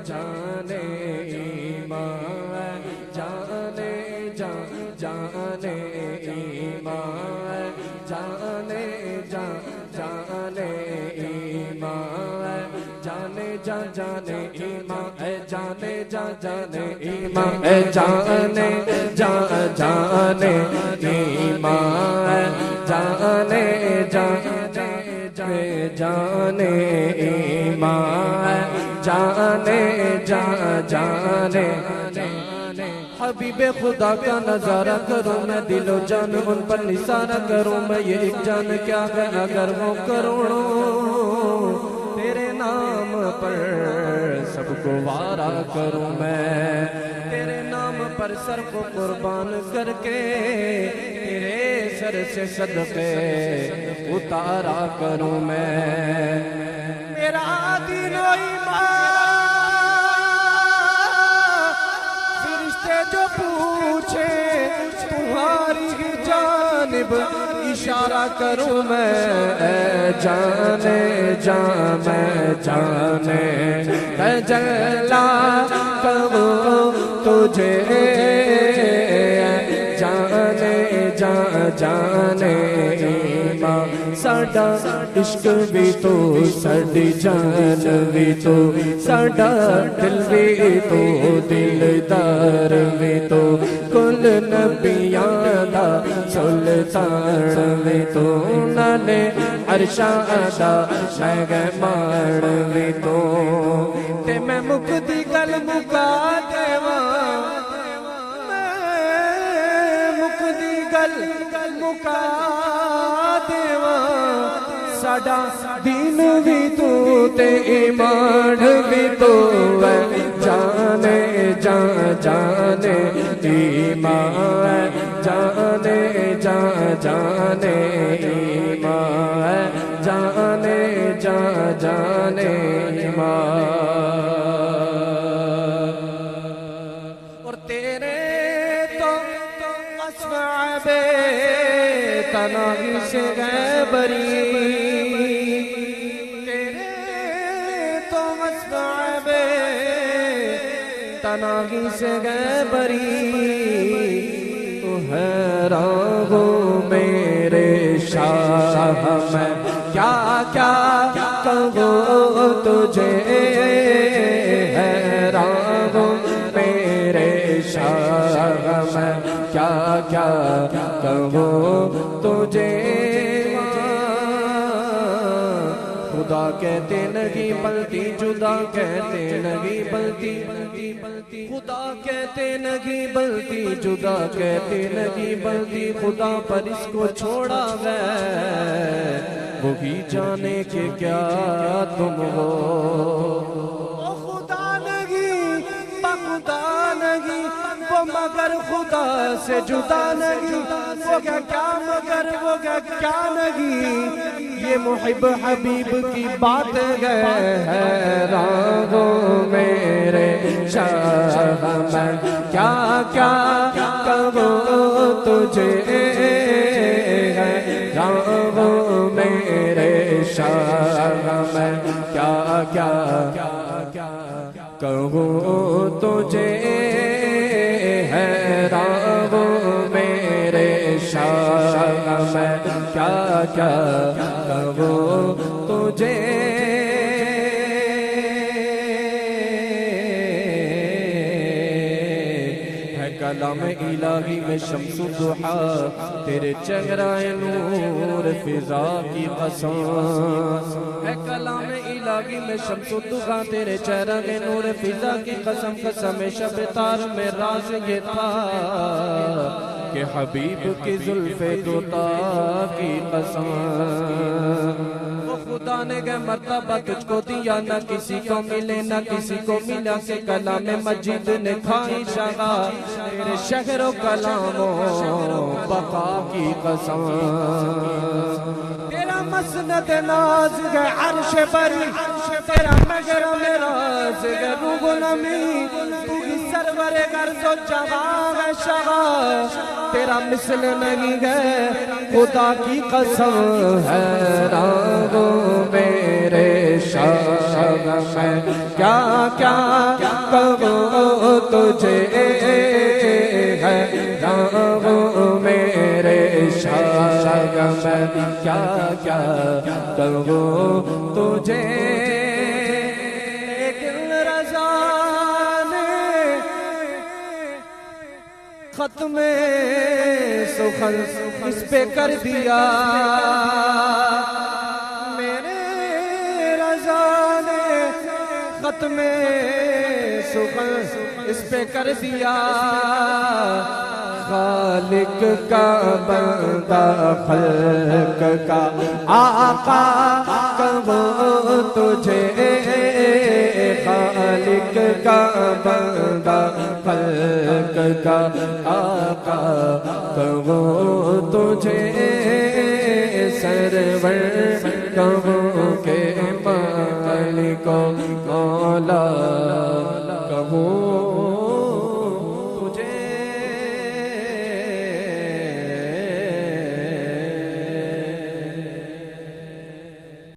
جانے ایمان جانے جانے ایمان جانے جانے ایمان جانے جانے ایمان جانے جانے ایمان جانے جانے ایمان جانے جانے ایمان جانے جانے حبیب خدا کا نظارہ کروں میں دل و جان ان پر نثارہ کروں میں یہ ایک جان کیا ہے اگر وہ کروڑوں تیرے نام پر سب کو وارا کروں میں تیرے نام پر سر کو قربان کر کے تیرے سر سے صدقے اتارا کروں میں میرا دین و ایمان فرشتے جو پوچھے تمہاری جانب اشارہ کروں میں جانے جانے تجلا کروں تجھے جانے جانے ایمان ساڈا عشق بھی تو ساڈی جان بھی تو ساڈا دل بھی تو دلدار بھی تو کل نبیاں دا سلطان بھی تو نالے عرشاں دا مہمان بھی تو تے میں مکدی گل مکا دیواں مکا دیواں ساڈا دین بھی تو تے ایمان بھی تو ہے جانے جانے ایمان جانے جانے ایمان جانے جانے ایمان اور تیرے تو اصحاب تناغی سے گئے بری تیرے تو اصحاب تناغی سے گئے بری تو حیران ہوں میرے شاہ میں کیا کیا کہوں تجھے حیران ہوں میرے شاہ میں کیا کیا کہوں تجھے خدا کہتے نہیں بلتی جدا کہتے نہیں بلتی خدا کہتے نہیں بلتی جدا کہتے نہیں بلتی خدا پر اس کو چھوڑا گیا وہی جانے کہ کیا تم ہو خدا نہیں بخدا نہیں وہ مگر خدا سے جدا نہیں وہ کیا مگر وہ کیا نہیں یہ محب حبیب کی بات ہے حیران ہوں میرے شاہ میں کیا کیا کہوں تجھے حیران ہوں میرے شاہ میں کیا کیا کہوں تجھے حیران ہوں میرے شاہ میں کیا کیا کہوں تجھے ہے کلام الہی میں شمس الضحا تیرے چہرہ نور فضا کی قسم ہے کلام الہی میں شمس الضحا تیرے چہرہ نور فضا کی قسم قسم شب تار میں راز یہ تھا کہ حبیب کی زلف دوتا کی قسم خدا نے گئے مرتبہ تجھ کو دیا نہ کسی کو ملے نہ کسی کو ملا کہ کلام مجید نے کھائی شغا تیرے شہر و کلام و بقا کی قسم تیرا مسند ناز گئے عرش بری تیرا مگرم راز گئے روح و نمی تو ہی سرور غرض و جواب شغا تیرا مثل نہیں گئے خدا کی قسم حیران ہوں میرے شاہ میں کیا کیا کہوں تجھے ہے راہوں میرے شاہ میں کیا کیا کہوں تجھے لیکن رضا نے ختم سخن اس پہ کر دیا میرے رضا نے ختم سخن اس پہ کر دیا خالق کا بندہ خلق کا آقا کہوں تجھے خالق کا بندہ خلق کا آقا کہوں تجھے سرور کہوں کہ مالک مولا